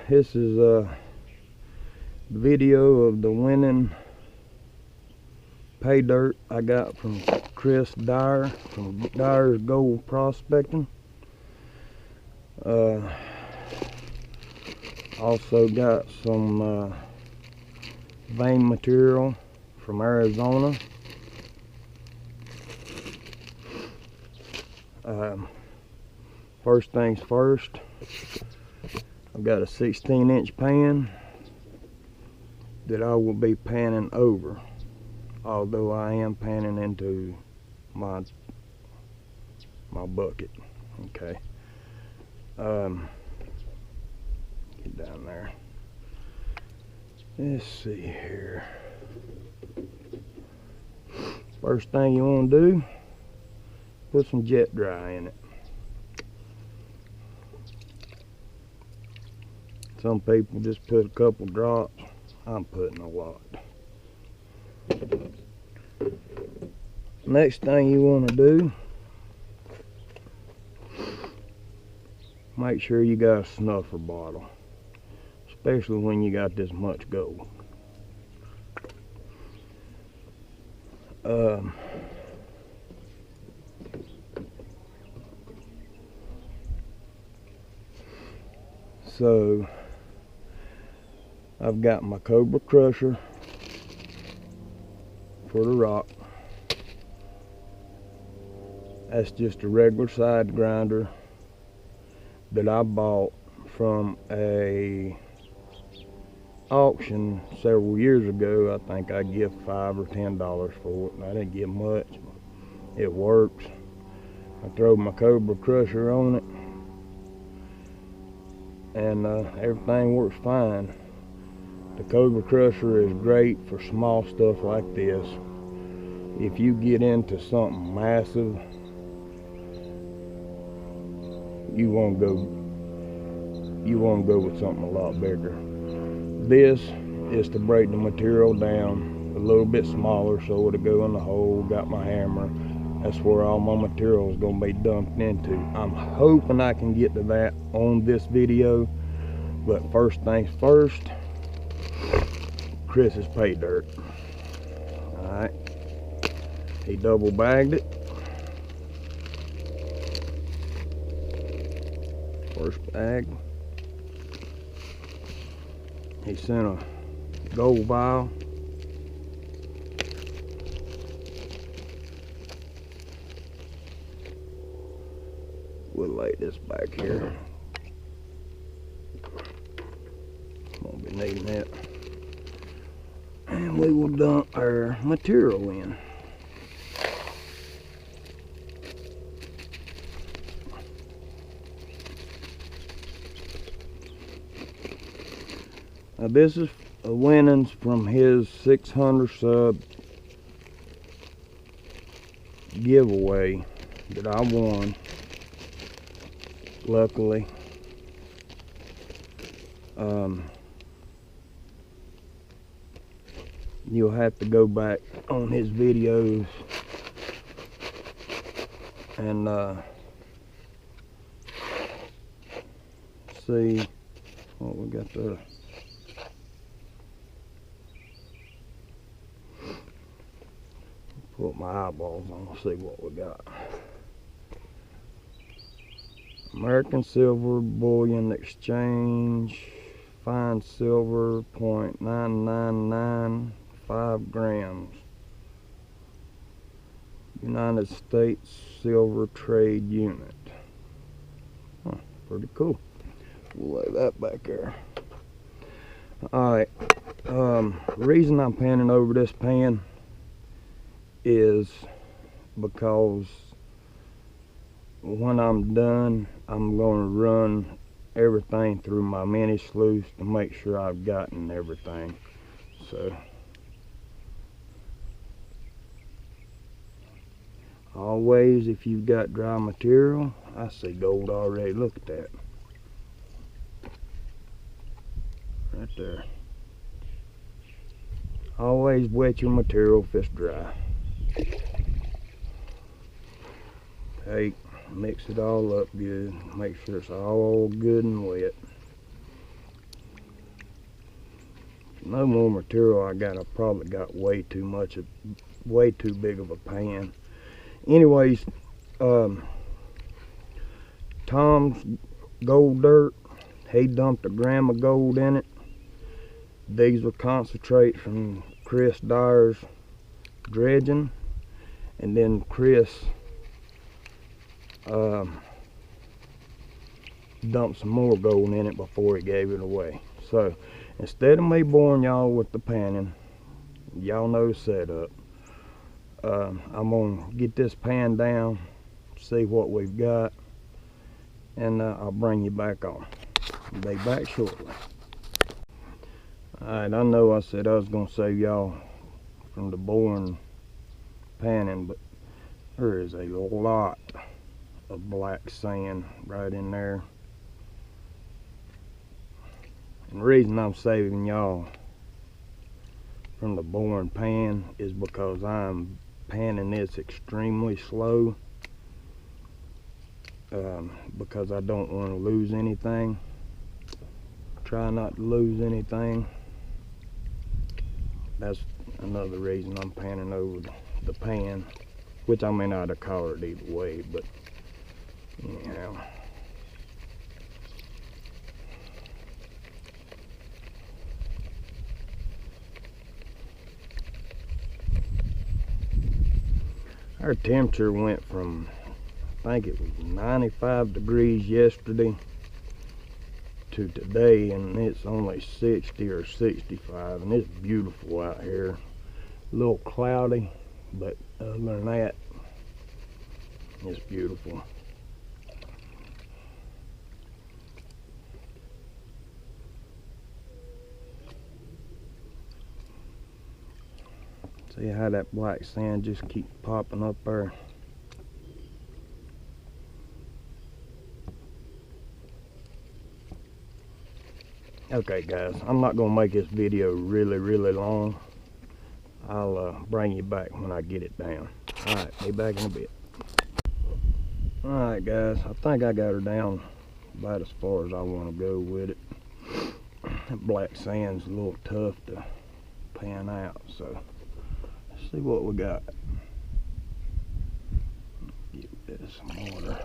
this is a video of the winning pay dirt I got from Chris Dyer from Dyer's Gold Prospecting. Also got some vein material from Arizona. First things first, I've got a 16-inch pan that I will be panning over, although I am panning into my bucket. Okay. Get down there. Let's see here. First thing you want to do, put some jet dry in it. Some people just put a couple drops. I'm putting a lot. Next thing you want to do, make sure you got a snuffer bottle, especially when you got this much gold. So I've got my Cobra crusher for the rock. That's just a regular side grinder that I bought from a auction several years ago. I think I give $5 or $10 for it, and I didn't get much. It works. I throw my Cobra crusher on it, and everything works fine. The Cobra crusher is great for small stuff like this. If you get into something massive, you want to go with something a lot bigger. This is to break the material down a little bit smaller so it'll go in the hole. Got my hammer. That's where all my material is going to be dumped into. I'm hoping I can get to that on this video, but first things first, Chris's pay dirt. Alright, he double bagged it. First bag, he sent a gold vial. We'll lay this back here. Won't be needing it. And we will dump our material in. Now this is a winnings from his 600 sub giveaway that I won, luckily. You'll have to go back on his videos and see what we got there. Put my eyeballs on, see what we got. American Silver Bullion Exchange, fine silver, 0.9995 grams. United States Silver Trade Unit. Huh, pretty cool. We'll lay that back there. Alright, the reason I'm panning over this pan is because when I'm done, I'm going to run everything through my mini sluice to make sure I've gotten everything. So always, if you've got dry material, I see gold already. Look at that right there. Always wet your material if it's dry. Take, mix it all up good, make sure it's all good and wet. no more material I got. I probably got way too big of a pan. Anyways, Tom's gold dirt, he dumped a gram of gold in it. These were concentrate from Chris Dyer's dredging, and then Chris dumped some more gold in it before he gave it away. So instead of me boring y'all with the panning, y'all know the setup. I'm gonna get this pan down, see what we've got, and I'll bring you back on. I'll be back shortly. Alright, I know I said I was gonna save y'all from the boring panning, but there is a lot of black sand right in there. And the reason I'm saving y'all from the boring pan is because I'm panning this extremely slow, because I don't want to lose anything. Try not to lose anything. That's another reason I'm panning over the pan, which I may not have colored either way, but anyhow. Our temperature went from, I think it was 95 degrees yesterday to today, and it's only 60 or 65, and it's beautiful out here. A little cloudy, but other than that, it's beautiful. See how that black sand just keeps popping up there? Okay guys, I'm not gonna make this video really long. I'll bring you back when I get it down. Alright, be back in a bit. Alright guys, I think I got her down about as far as I want to go with it. That black sand's a little tough to pan out, so let's see what we got. Get a bit of some water.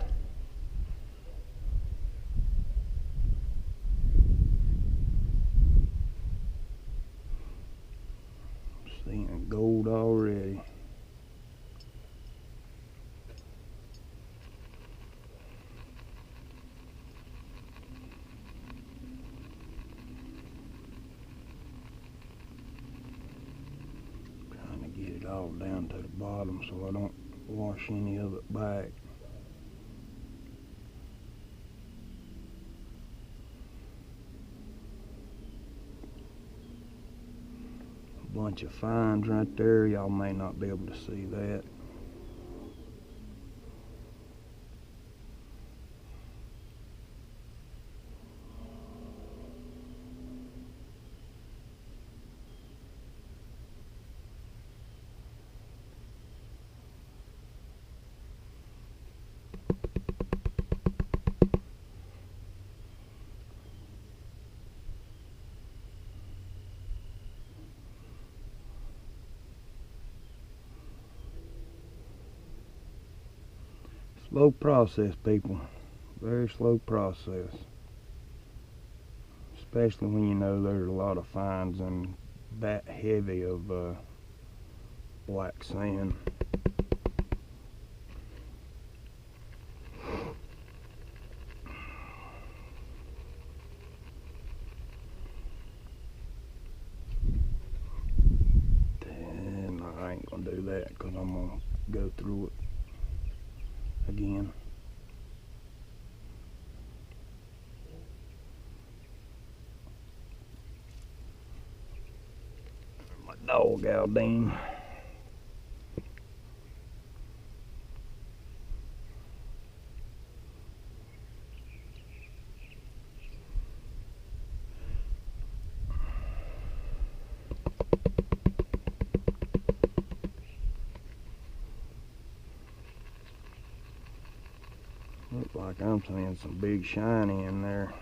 Seeing gold already. Trying to get it all down to the bottom so I don't wash any of it back. Bunch of fines right there. Y'all may not be able to see that. Slow process, people. Very slow process. Especially when you know there's a lot of fines and that heavy of black sand. And I ain't gonna do that because I'm gonna go through it again. My dog Aldine. Looks like I'm seeing some big shiny in there.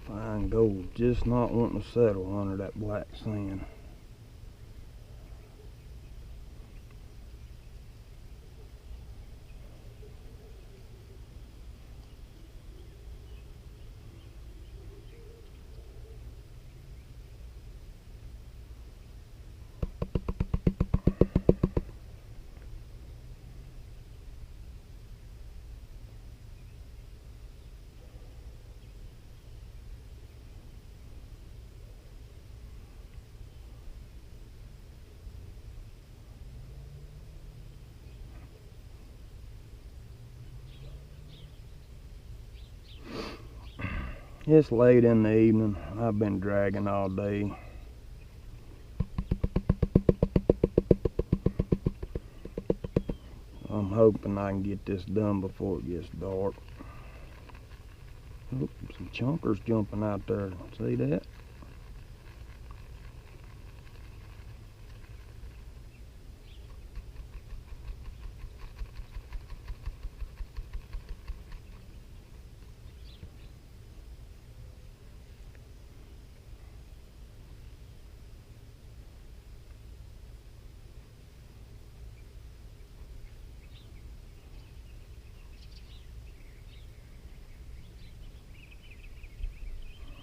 Fine gold, just not wanting to settle under that black sand. It's late in the evening. I've been dragging all day. I'm hoping I can get this done before it gets dark. Oh, some chunkers jumping out there. See that?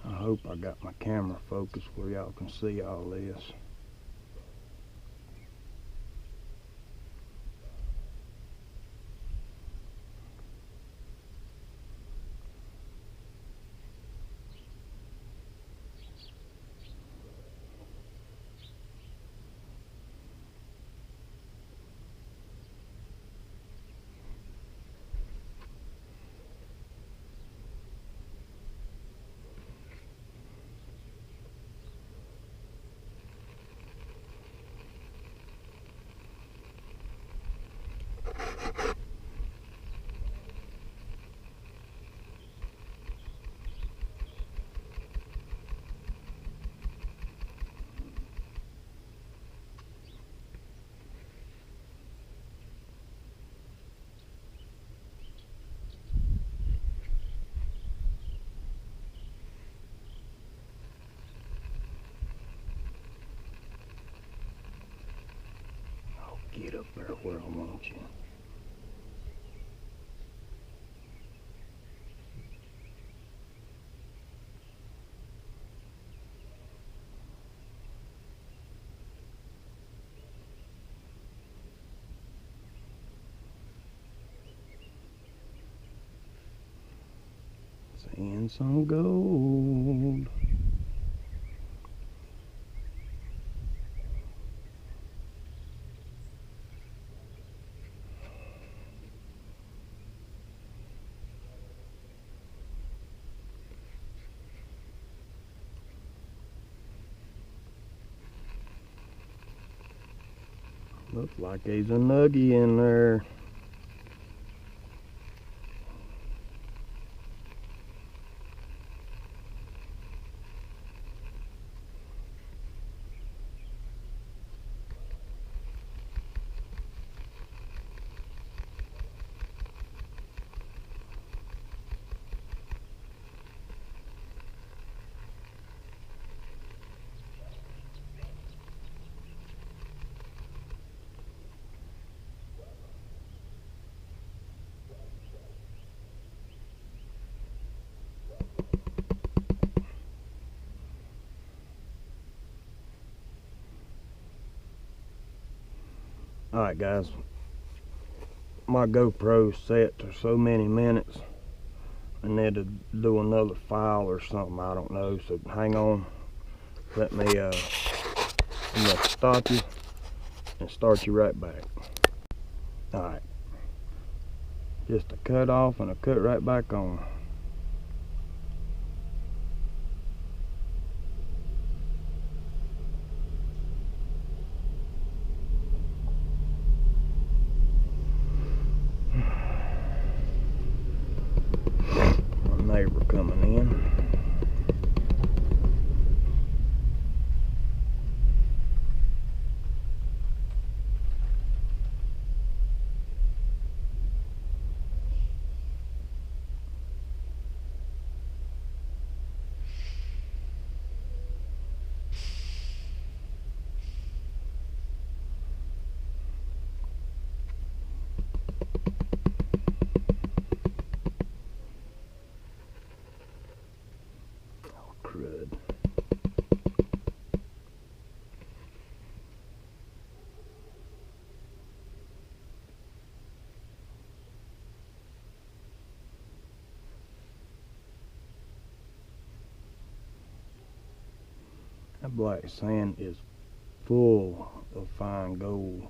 I hope I got my camera focused where y'all can see all this. Get up there where I want you. Seeing some gold. Looks like there's a nuggie in there. Alright guys, my GoPro's set to so many minutes. I need to do another file or something, I don't know, so hang on. Let me I'm gonna stop you and start you right back. Alright, just a cut off and a cut right back on. Neighbor coming in. crud. That black sand is full of fine gold.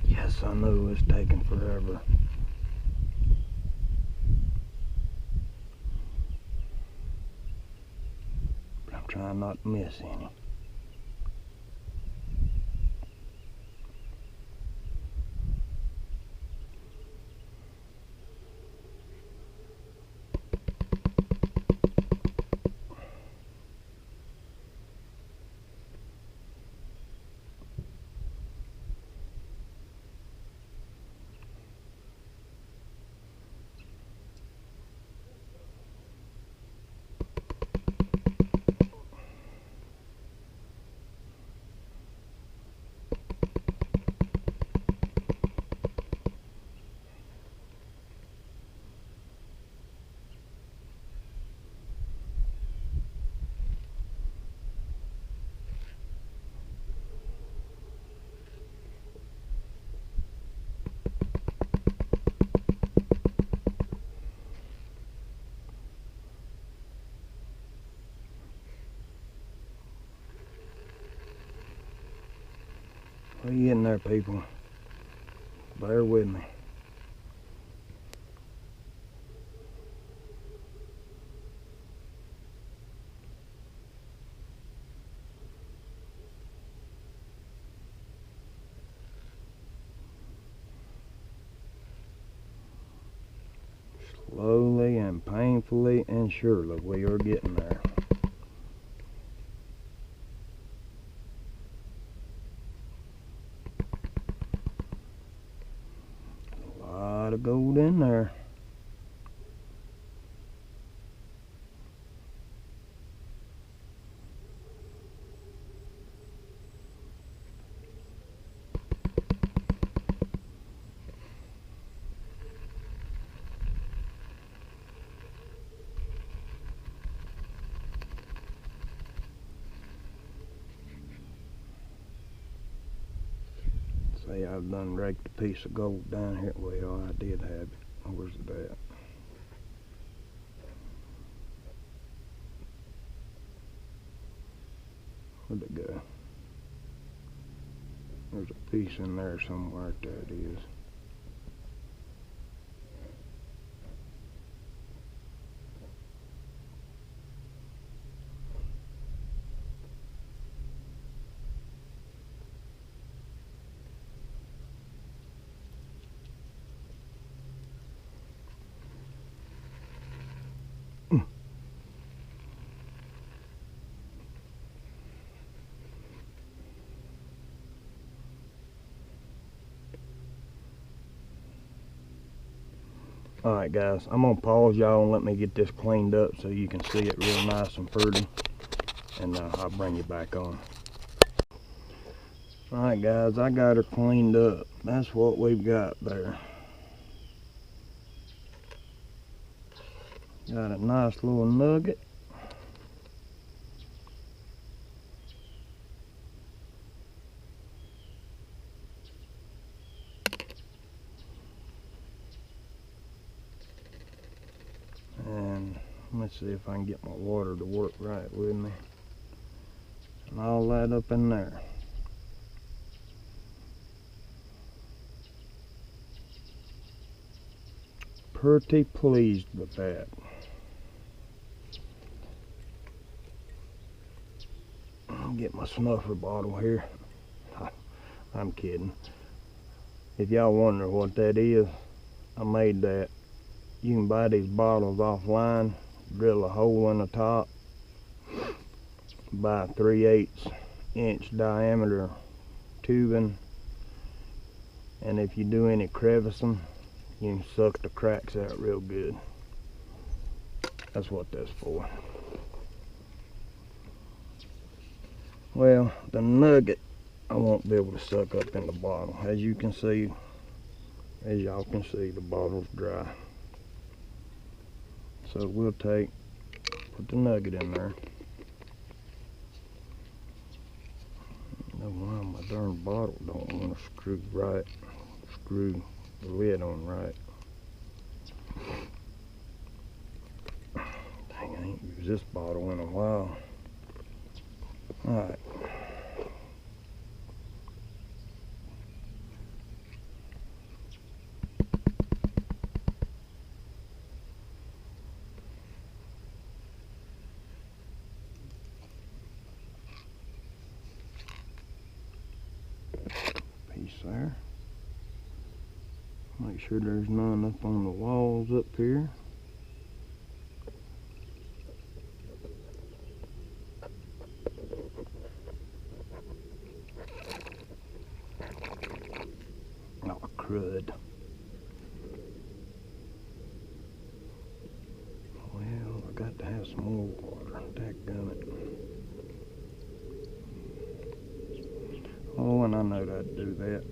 Yes, I know it's taking forever. But I'm trying not to miss any. What are you getting there, people? Bear with me. Slowly and painfully and surely we are getting there. A lot of gold in there. Say I've done raked a piece of gold down here. Well, I did have it. Where's it at? Where'd it go? There's a piece in there somewhere. There it is. Alright guys, I'm going to pause y'all and let me get this cleaned up so you can see it real nice and pretty. And I'll bring you back on. Alright guys, I got her cleaned up. That's what we've got there. Got a nice little nugget. And let's see if I can get my water to work right with me. And all that up in there. Pretty pleased with that. I'll get my snuffer bottle here. I'm kidding. If y'all wonder what that is, I made that. You can buy these bottles offline, drill a hole in the top, buy 3/8 inch diameter tubing, and if you do any crevicing, you can suck the cracks out real good. That's what that's for. Well, the nugget I won't be able to suck up in the bottle. As y'all can see, the bottle's dry. So we'll put the nugget in there. No, why my darn bottle don't want to screw the lid on right. Dang, I ain't used this bottle in a while. Alright. Piece there. Make sure there's none up on the walls up here. Oh, crud. Well, I got to have some more water. Dadgummit. Oh, and I know I'd do that.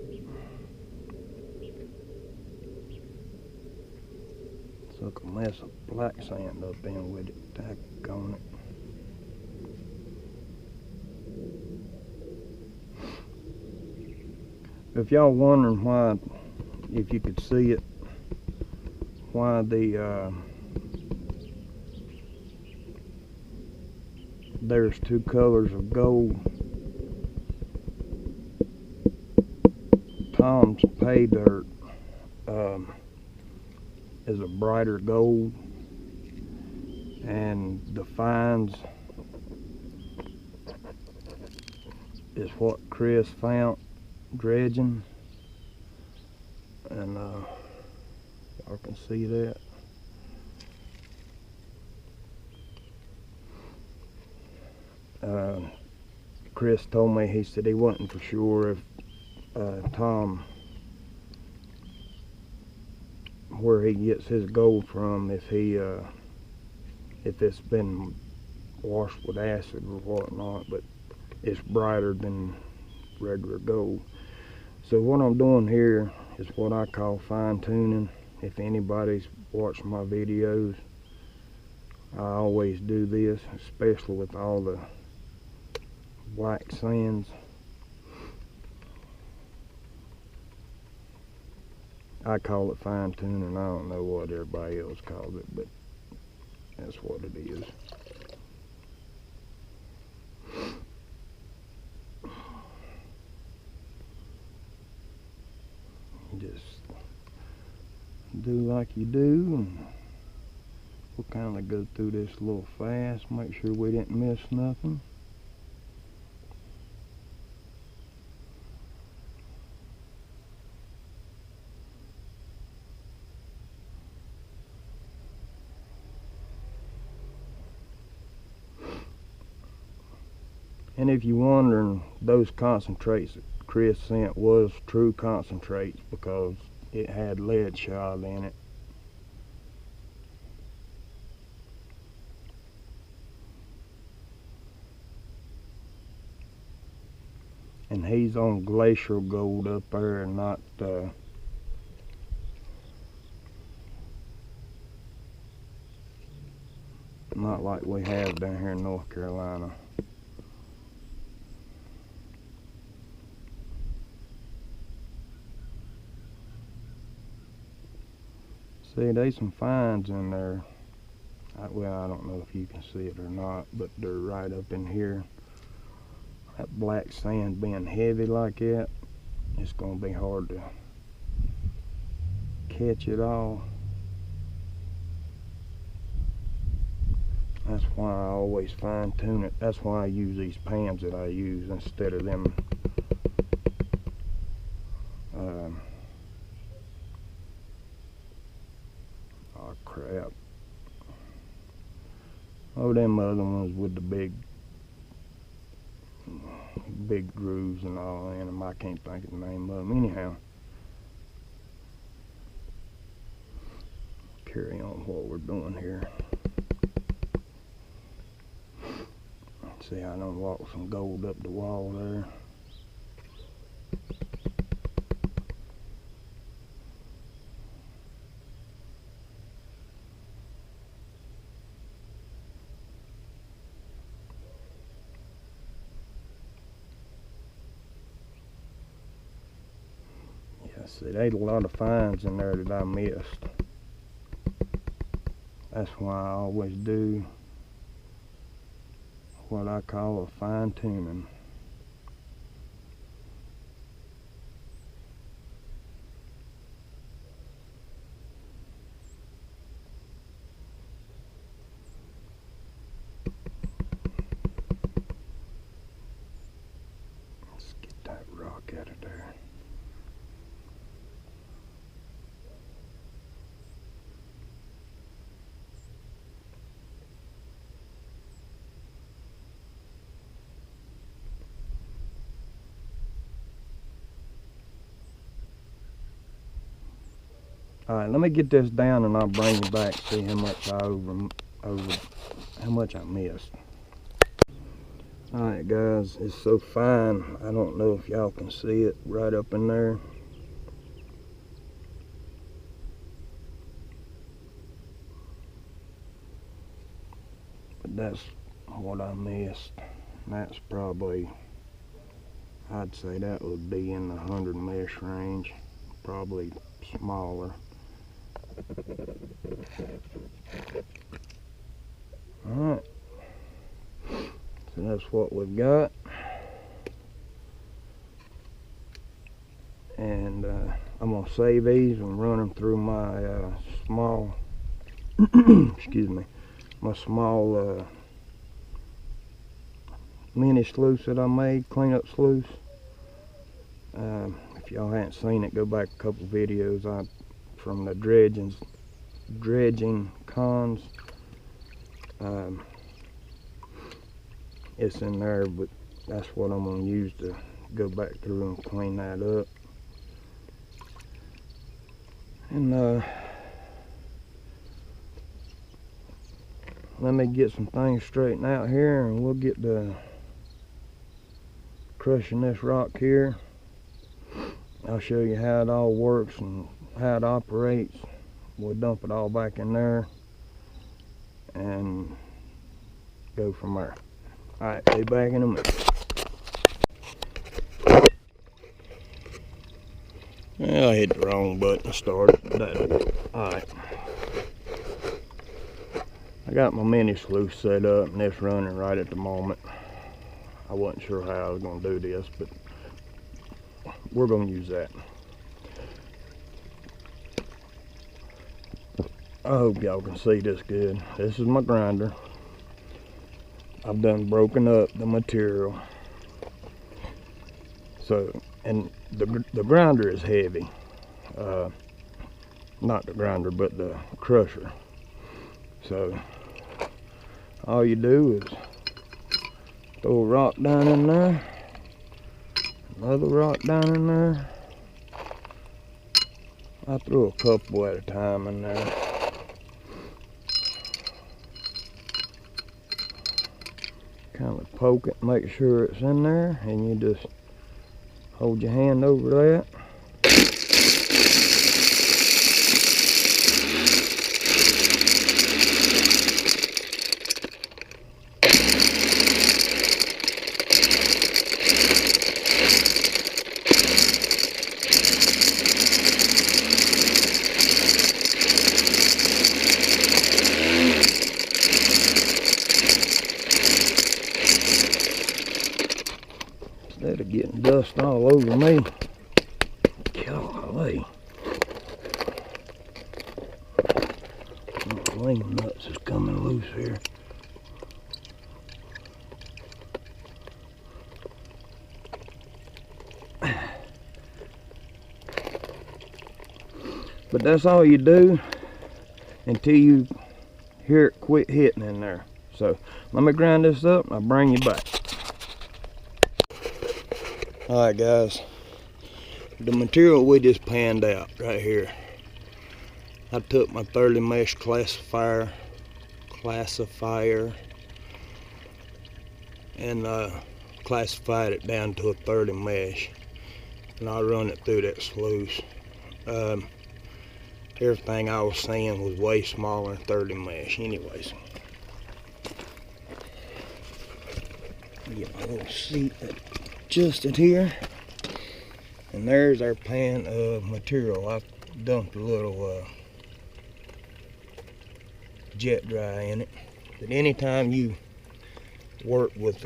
Took a mess of black sand up in with it. Daggone it. If y'all wondering why, if you could see it, why there's two colors of gold. Tom's pay dirt is a brighter gold, and the fines is what Chris found dredging, and y'all can see that. Chris told me, he said he wasn't for sure if Tom, where he gets his gold from, if it's been washed with acid or whatnot, but it's brighter than regular gold. So what I'm doing here is what I call fine tuning. If anybody's watched my videos, I always do this, especially with all the black sands. I call it fine tuning. I don't know what everybody else calls it, but that's what it is. Just do like you do, and we'll kind of go through this a little fast, make sure we didn't miss nothing. And if you're wondering, those concentrates that Chris sent was true concentrates because it had lead shot in it. And he's on glacial gold up there, and not like we have down here in North Carolina. See, there's some fines in there. Well, I don't know if you can see it or not, but they're right up in here. That black sand being heavy like that, it's going to be hard to catch it all. That's why I always fine tune it. That's why I use these pans that I use instead of them oh crap. Oh, them other ones with the big big grooves and all in them. I can't think of the name of them. Anyhow, carry on what we're doing here. See, I done walked some gold up the wall there. Yeah, see, there's a lot of finds in there that I missed. That's why I always do what I call a fine tuning. Let's get that rock out of there. Alright, let me get this down and I'll bring you back, see how much how much I missed. Alright guys, it's so fine, I don't know if y'all can see it right up in there. But that's what I missed. That's probably, I'd say that would be in the 100 mesh range, probably smaller. Alright, so that's what we've got, and I'm going to save these and run them through my small excuse me, my small mini sluice that I made, cleanup sluice. If y'all haven't seen it, go back a couple videos from the dredging cons. It's in there, but that's what I'm going to use to go back through and clean that up. And let me get some things straightened out here, and we'll get to crushing this rock here. I'll show you how it all works and how it operates. We'll dump it all back in there and go from there. Alright, be back in a minute. Well, I hit the wrong button to start it. Alright. I got my mini sluice set up and it's running right at the moment. I wasn't sure how I was going to do this, but we're going to use that. I hope y'all can see this good. This is my grinder. I've done broken up the material. So, and the grinder is heavy. Not the grinder, but the crusher. So, all you do is throw a rock down in there, another rock down in there. I throw a couple at a time in there. Kind of poke it, make sure it's in there, and you just hold your hand over that. Instead of getting dust all over me. Golly. My wing nuts is coming loose here. But that's all you do until you hear it quit hitting in there. So let me grind this up and I'll bring you back. Alright guys, the material we just panned out right here. I took my 30 mesh classifier and classified it down to a 30 mesh, and I run it through that sluice. Everything I was seeing was way smaller than 30 mesh anyways. Get my little seat adjusted here, and there's our pan of material. I dumped a little jet dry in it. But anytime you work with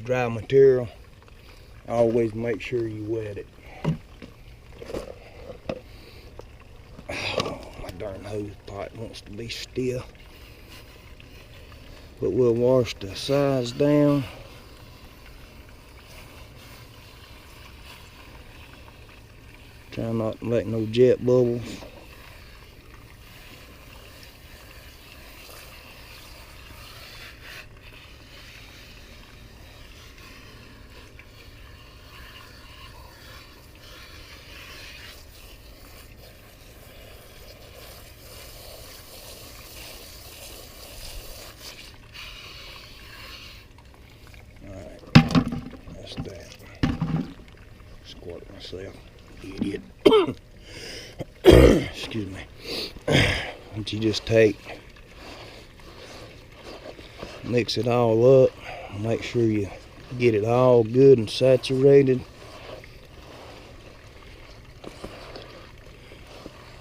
dry material, always make sure you wet it. Oh, my darn hose pipe wants to be still. But we'll wash the sides down. Try not to make no jet bubbles. That's that. Squirt myself, idiot. Excuse me. Once you just mix it all up, make sure you get it all good and saturated,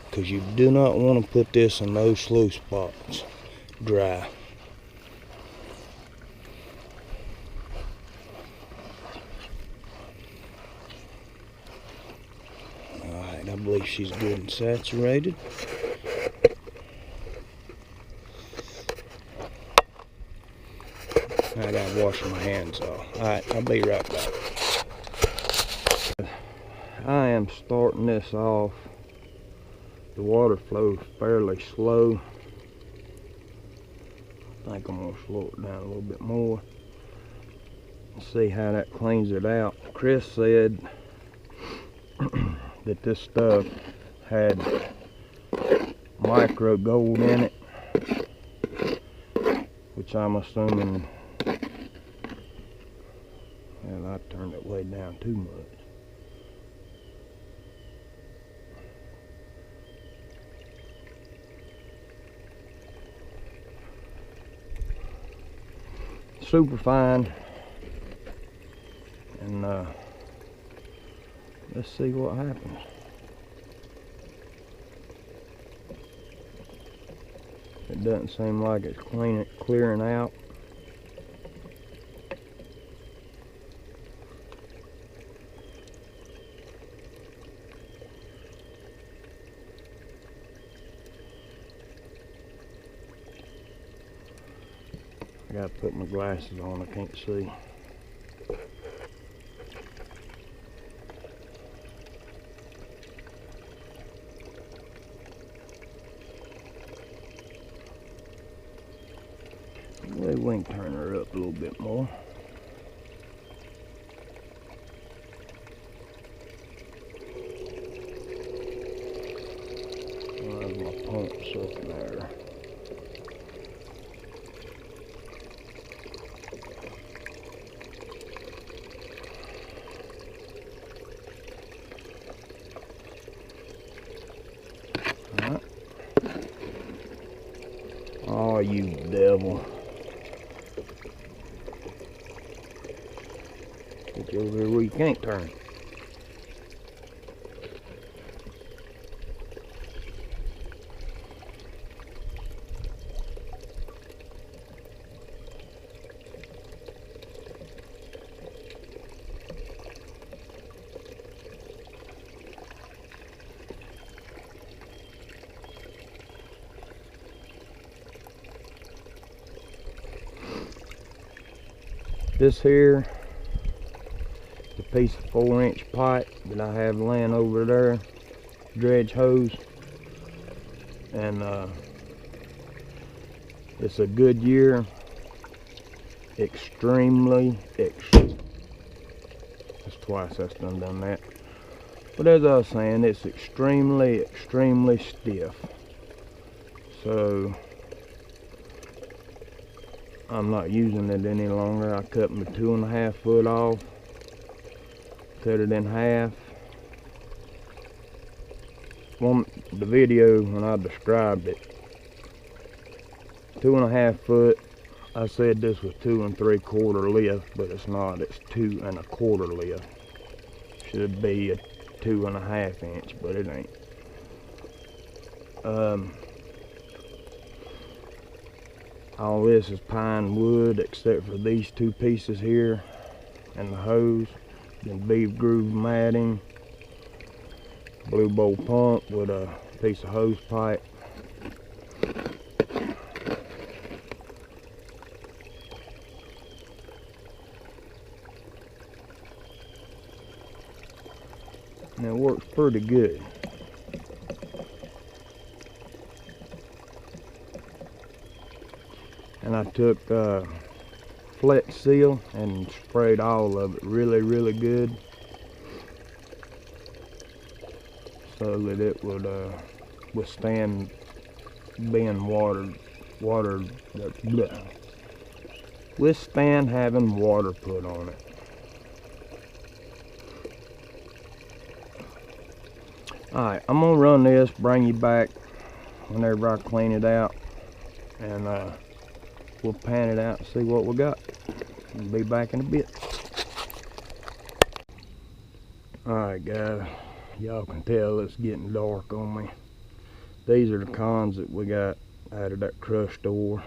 because you do not want to put this in those sluice spots dry. I believe she's good and saturated. I gotta wash my hands off. Alright, I'll be right back. I am starting this off. The water flows fairly slow. I think I'm gonna slow it down a little bit more. See how that cleans it out. Chris said that this stuff had micro gold in it, which I'm assuming, and I turned it way down too much. Super fine, and let's see what happens. It doesn't seem like it's clearing out. I gotta put my glasses on, I can't see. Maybe we can turn her up a little bit more. There's my pumps up there. Alright. Oh, you devil. Get you over here where you can't turn. This here, the piece of 4-inch pipe that I have laying over there, dredge hose, and it's a Goodyear extremely, it's twice that's done that. But as I was saying, it's extremely stiff. So I'm not using it any longer. I cut my 2.5 foot off, cut it in half. The video when I described it, 2.5 foot, I said this was 2 3/4 lift, but it's not. It's 2 1/4 lift. Should be a 2.5 inch, but it ain't. All this is pine wood except for these 2 pieces here and the hose. Then beef groove matting, blue bowl pump with a piece of hose pipe. And it works pretty good. And I took Flex Seal and sprayed all of it really good, so that it would withstand being withstand having water put on it. Alright, I'm gonna run this, bring you back whenever I clean it out, and we'll pan it out and see what we got. I'll be back in a bit. Alright guys, y'all can tell it's getting dark on me. These are the cons that we got out of that crushed ore.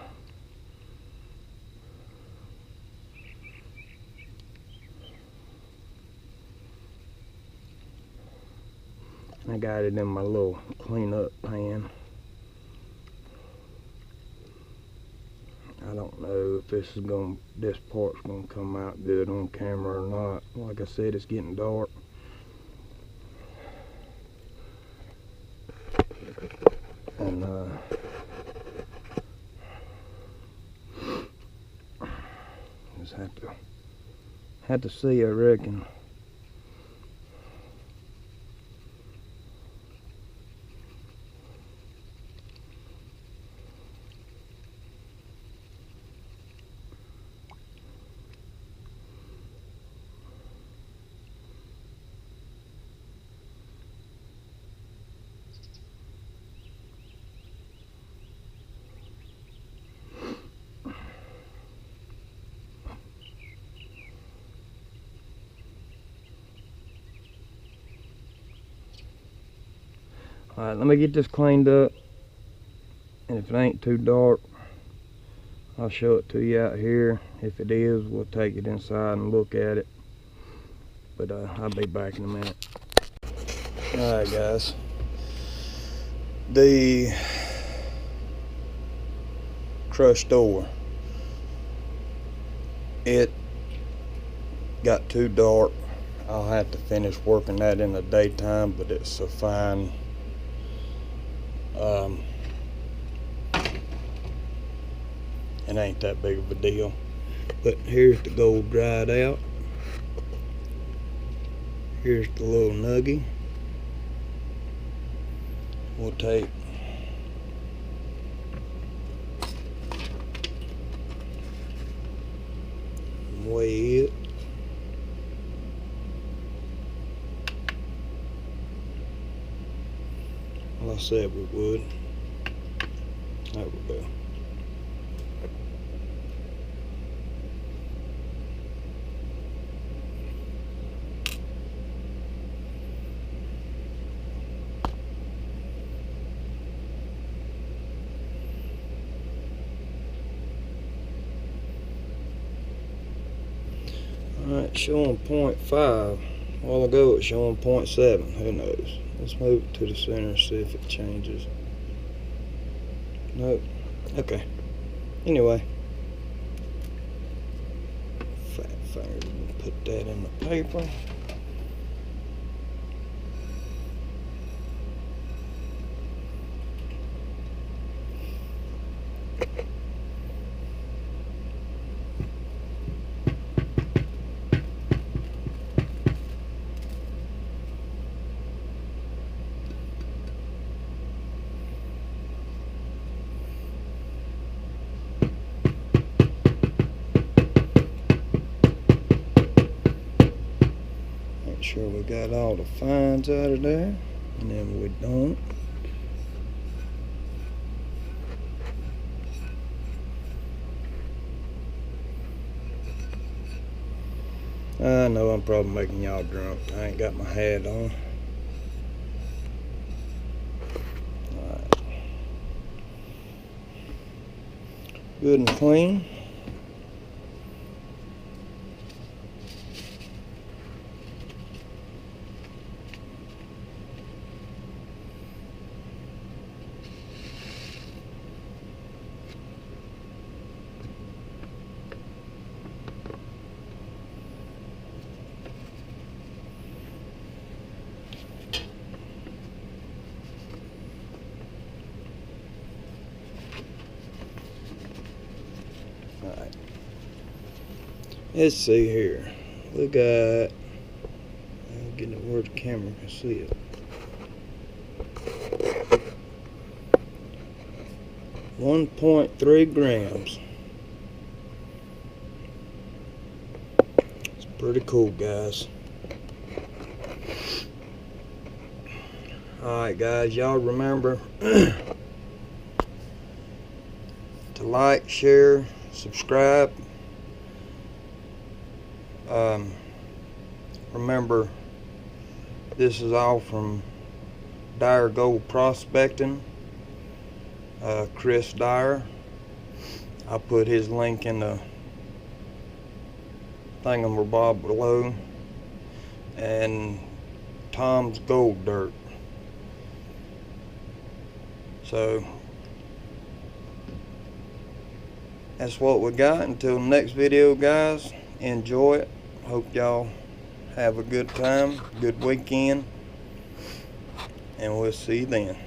I got it in my little cleanup pan. I don't know if this part's gonna come out good on camera or not. Like I said, it's getting dark. And just have to see, I reckon. Alright, let me get this cleaned up, and if it ain't too dark, I'll show it to you out here. If it is, we'll take it inside and look at it. But I'll be back in a minute. Alright guys, the crushed ore, it got too dark. I'll have to finish working that in the daytime, but it's so fine. It ain't that big of a deal. But here's the gold dried out. Here's the little nugget. We'll take and weigh it. Well, I said we would. There we go. Alright, showing 0.5. A while ago it was showing 0.7. Who knows? Let's move it to the center and see if it changes. Nope. Okay. Anyway. Fat finger. Put that in the paper. sure we got all the fines out of there, and then we don't. I know I'm probably making y'all drunk. I ain't got my hat on. Alright. Good and clean. Alright. Let's see here. We got, I'm getting it where the camera can see it. 1.3 grams. It's pretty cool, guys. Alright guys, y'all remember to like, share, subscribe. Remember, this is all from Dyer Gold Prospecting, Chris Dyer. I'll put his link in the thingamabob below, and Tom's Gold Dirt. So that's what we got. Until the next video, guys, enjoy it. Hope y'all have a good time, good weekend, and we'll see you then.